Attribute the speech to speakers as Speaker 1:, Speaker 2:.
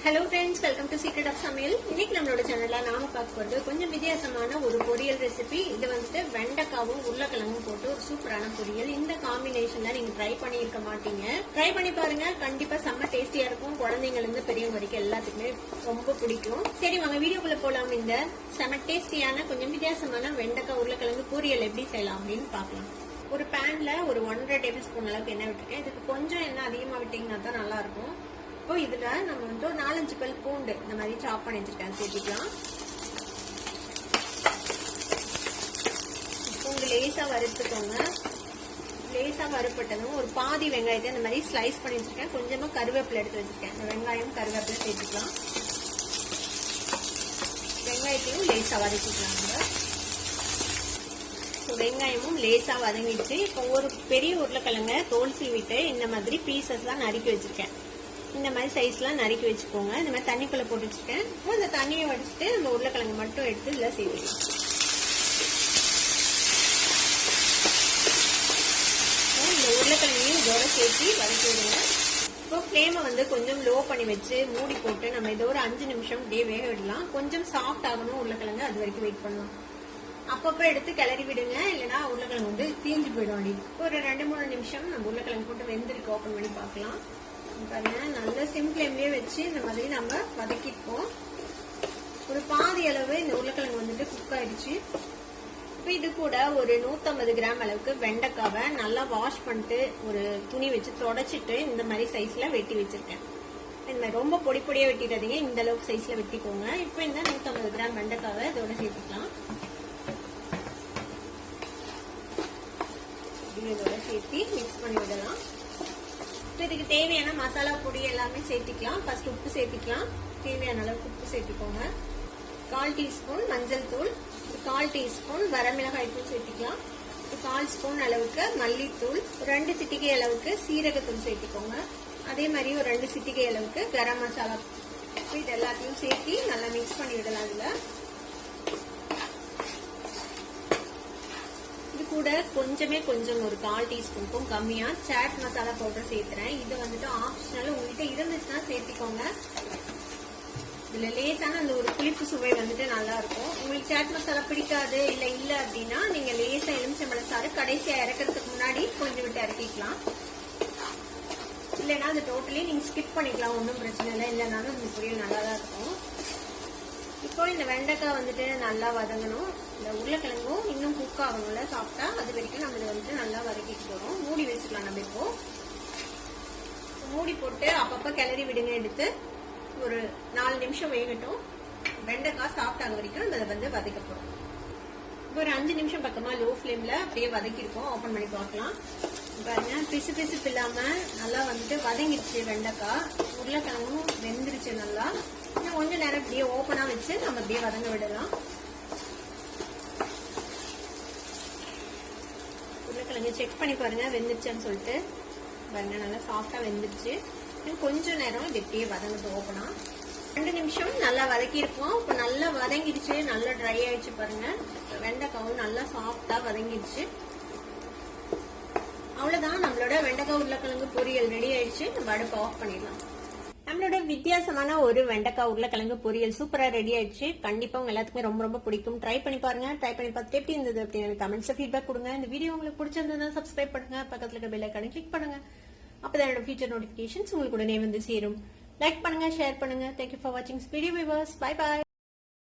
Speaker 1: Hello friends, welcome to secret of சமையல். இன்னைக்கு நம்மளோட சேனல்ல நாம பார்க்க போறது கொஞ்சம் வித்தியாசமான ஒரு பொரியல் ரெசிபி. இது வந்துட்டு வெண்டைக்காவும் உருளைக்கிழங்கும் போட்டு ஒரு சூப்பரான பொரியல். இந்த காம்பினேஷன்ல நீங்க ட்ரை பண்ணியிருக்க மாட்டீங்க. ட்ரை பண்ணி பாருங்க, கண்டிப்பா செம்ம டேஸ்டியா இருக்கும். குழந்தைங்கள்ல இருந்து பெரியவங்க வரைக்கும் எல்லாத்துக்குமே ரொம்ப பிடிக்கும். சரி வாங்க வீடியோக்குள்ள போலாம். இந்த செம்ம டேஸ்டியான கொஞ்சம் வித்தியாசமான வெண்டைக்காய் உருளைக்கிழங்கு பொரியல் எப்படி செய்யலாம் அப்படின்னு பார்க்கலாம். ஒரு பேன்ல ஒரு 1.5 டேபிள் ஸ்பூன் அளவுக்கு எண்ணெய் விட்டுருக்கேன். இதுக்கு கொஞ்சம் எண்ணெய் அதிகமா விட்டீங்கன்னா தான் நல்லா இருக்கும். இப்போ இதுல நம்ம வந்து ஒரு 4-5 பல் பூண்டு இந்த மாதிரி சாப் பண்ணி வச்சிருக்கேன், சேர்த்துக்கலாம். பூண்டு லேசா வறுத்துக்கோங்க. லேசா வறுப்பட்டதும் ஒரு பாதி வெங்காயத்தை இந்த மாதிரி ஸ்லைஸ் பண்ணி வச்சிருக்கேன். கொஞ்சமா கருவேப்பிலை எடுத்து வச்சிருக்கேன். இந்த வெங்காயம் கருவேப்பிலை சேர்த்துக்கலாம். வெங்காயத்தையும் லேசா வதக்கிக்கலாம். வெங்காயமும் லேசா வதங்கிடுச்சு. இப்போ ஒரு பெரிய உருளைக்கிழங்க தோல் சீவிட்டு இந்த மாதிரி பீசஸ் எல்லாம் நறுக்கி வச்சிருக்கேன். இந்த மாதிரி சைஸ்லாம் நறுக்கி வச்சுக்கோங்க. இந்த மாதிரி தண்ணிக்குள்ள போட்டு வச்சுருக்கேன். இப்போ இந்த தண்ணியை வடிச்சுட்டு நம்ம உருளைக்கிழங்கு மட்டும் எடுத்து இதுல சேர்த்துக்கலாம். இந்த உருளைக்கிழங்கையும் இதோட சேர்த்து வதக்கி விடுங்க. இப்போ ஃப்ளேமை வந்து கொஞ்சம் லோ பண்ணி வச்சு மூடி போட்டு நம்ம இதை ஒரு 5 நிமிஷம் இப்படியே வேக விடலாம். கொஞ்சம் சாஃப்ட் ஆகணும் உருளைக்கிழங்கு, அது வரைக்கும் வெயிட் பண்ணலாம். அப்பப்போ எடுத்து கிளறி விடுங்க, இல்லைன்னா உருளைக்கிழங்கு வந்து தீஞ்சு போயிடும். அப்படி ஒரு 2-3 நிமிஷம் நம்ம உருளைக்கிழங்கு போட்டு வெந்திருக்கு ஓப்பன் பண்ணி பார்க்கலாம். பாருங்க, நல்ல சிம் ஃப்ளேம்லயே வச்சு இந்த மாதிரி நம்ம வதக்கிப்போம். ஒரு பாதி அளவு இந்த உருளைக்கிழங்கு வந்துட்டு குக் ஆயிடுச்சு. இப்போ இது கூட ஒரு 150 கிராம் அளவுக்கு வெண்டைக்காவை நல்லா வாஷ் பண்ணிட்டு ஒரு துணி வச்சு தொடச்சிட்டு இந்த மாதிரி சைஸ்ல வெட்டி வச்சிருக்கேன். இந்த மாதிரி ரொம்ப பொடி பொடியா வெட்டிடாதீங்க, இந்த அளவுக்கு சைஸ்ல வெட்டிக்கோங்க. இப்போ இந்த 150 கிராம் வெண்டைக்காவை இதோட சேர்த்துக்கலாம். இதோட சேர்த்து மிக்ஸ் பண்ணி விடலாம். இதுக்கு தேவையான மசாலா பொடி எல்லாமே சேர்த்துக்கலாம். ஃபர்ஸ்ட் உப்பு சேர்த்துக்கலாம். தேவையான அளவுக்கு உப்பு சேர்த்துக்கோங்க. 1/4 டீஸ்பூன் மஞ்சள் தூள், 1/4 டீஸ்பூன் வரமிளகாய் தூள் சேர்த்துக்கலாம். 1/4 ஸ்பூன் அளவுக்கு மல்லித்தூள், 2 சிட்டிகை அளவுக்கு சீரகத்தூள் சேர்த்துக்கோங்க. அதே மாதிரி ஒரு 2 சிட்டிகை அளவுக்கு கரம் மசாலா. இது எல்லாத்தையும் சேர்த்து நல்லா மிக்ஸ் பண்ணி விடலாம். இதுல கூட கொஞ்சம் ஒரு 1/4 டீஸ்பூனுக்கும் கம்மியா சாட் மசாலா பவுடர் சேர்த்துறேன். இது வந்துட்டு ஆப்ஷனல், உங்ககிட்ட இருந்துச்சுன்னா சேர்த்துக்கோங்க. இதுல லேசான அந்த ஒரு புளிப்பு சுவை வந்துட்டு நல்லா இருக்கும். உங்களுக்கு சாட் மசாலா பிடிக்காது இல்ல அப்படின்னா நீங்க லேசா எலுமிச்சம்பழ சாறு கடைசியா இறக்கிறதுக்கு முன்னாடி கொஞ்சம் விட்டு இறக்கிக்கலாம். இல்லைன்னா அது டோட்டலி நீங்க ஸ்கிப் பண்ணிக்கலாம், ஒன்றும் பிரச்சனை இல்லை. இல்லைனாலும் இந்த பொரியல் நல்லா தான் இருக்கும். இப்போ இந்த வெண்டைக்காய் வந்துட்டு நல்லா வதங்கணும். இந்த உருளைக்கிழங்கும் இன்னும் குக் ஆகணும்ல சாப்பிட்டா, அது வரைக்கும் நம்ம இதை வந்துட்டு நல்லா வதக்கிட்டு போறோம். மூடி வச்சுக்கலாம். நம்ம இப்போ மூடி போட்டு அப்பப்ப கிளறி விடுங்க. எடுத்து ஒரு 4 நிமிஷம் வேகட்டும். வெண்டைக்காய் சாஃப்ட் ஆக வரைக்கும் நம்ம அதை வந்து வதக்க போறோம். இப்போ ஒரு 5 நிமிஷம் பக்கமா லோ ஃபிளேம்ல அப்படியே வதக்கிருக்கோம். ஓபன் பண்ணி பார்க்கலாம். பாருங்க, பிசு இல்லாம நல்லா வந்துட்டு வதங்கிடுச்சு. வெண்டைக்காய் உருளைக்கிழங்கும் வெந்துருச்சு நல்லா. இன்னும் கொஞ்சம் நேரம் இப்படியே ஓப்பனா வச்சு நம்ம அப்படியே வதங்க விடலாம். உருளைக்கிழங்கு செக் பண்ணி பாருங்க வெந்துருச்சுன்னு சொல்லிட்டு. பாருங்க, நல்லா சாஃப்டா வெந்துருச்சு. கொஞ்சம் நேரம் இது இப்படியே வதங்கட்டும் ஓப்பனா. 2 நிமிஷம் நல்லா வதக்கி இருப்போம். இப்போ நல்லா வதங்கிடுச்சு, நல்லா ட்ரை ஆயிடுச்சு. பாருங்க, வெண்டைக்காவும் நல்லா சாஃப்டா வதங்கிடுச்சு. அவ்வளவுதான், நம்மளோட வெண்டைக்காய் உருளைக்கிழங்கு பொரியல் ரெடி ஆயிடுச்சு. நம்ம அடுப்பு ஆஃப் பண்ணிடலாம். நம்மளோட வித்தியாசமான ஒரு வெண்டைக்காய் உருளைக்கிழங்கு பொரியல் சூப்பரா ரெடி ஆயிடுச்சு. கண்டிப்பா உங்க எல்லாத்துக்குமே ரொம்ப பிடிக்கும். ட்ரை பண்ணி பாருங்க. ட்ரை பண்ணி பார்த்துட்டு எப்படி இருந்தது அப்படின்னு கமெண்ட்ஸ்ல ஃபீட்பேக் கொடுங்க. இந்த வீடியோ உங்களுக்கு பிடிச்சிருந்ததுன்னா சப்ஸ்கிரைப் பண்ணுங்க. பக்கத்துல இருக்க பெல் ஐகானை கிளிக் பண்ணுங்க. அப்பதான் என்னோட ஃபியூச்சர் நோட்டிபிகேஷன்ஸ் உங்களுக்கு உடனே வந்து சேரும். லைக் பண்ணுங்க, ஷேர் பண்ணுங்க. தேங்க்யூ ஃபார் வாட்சிங் வீடியோ வியூவர்ஸ். Bye by.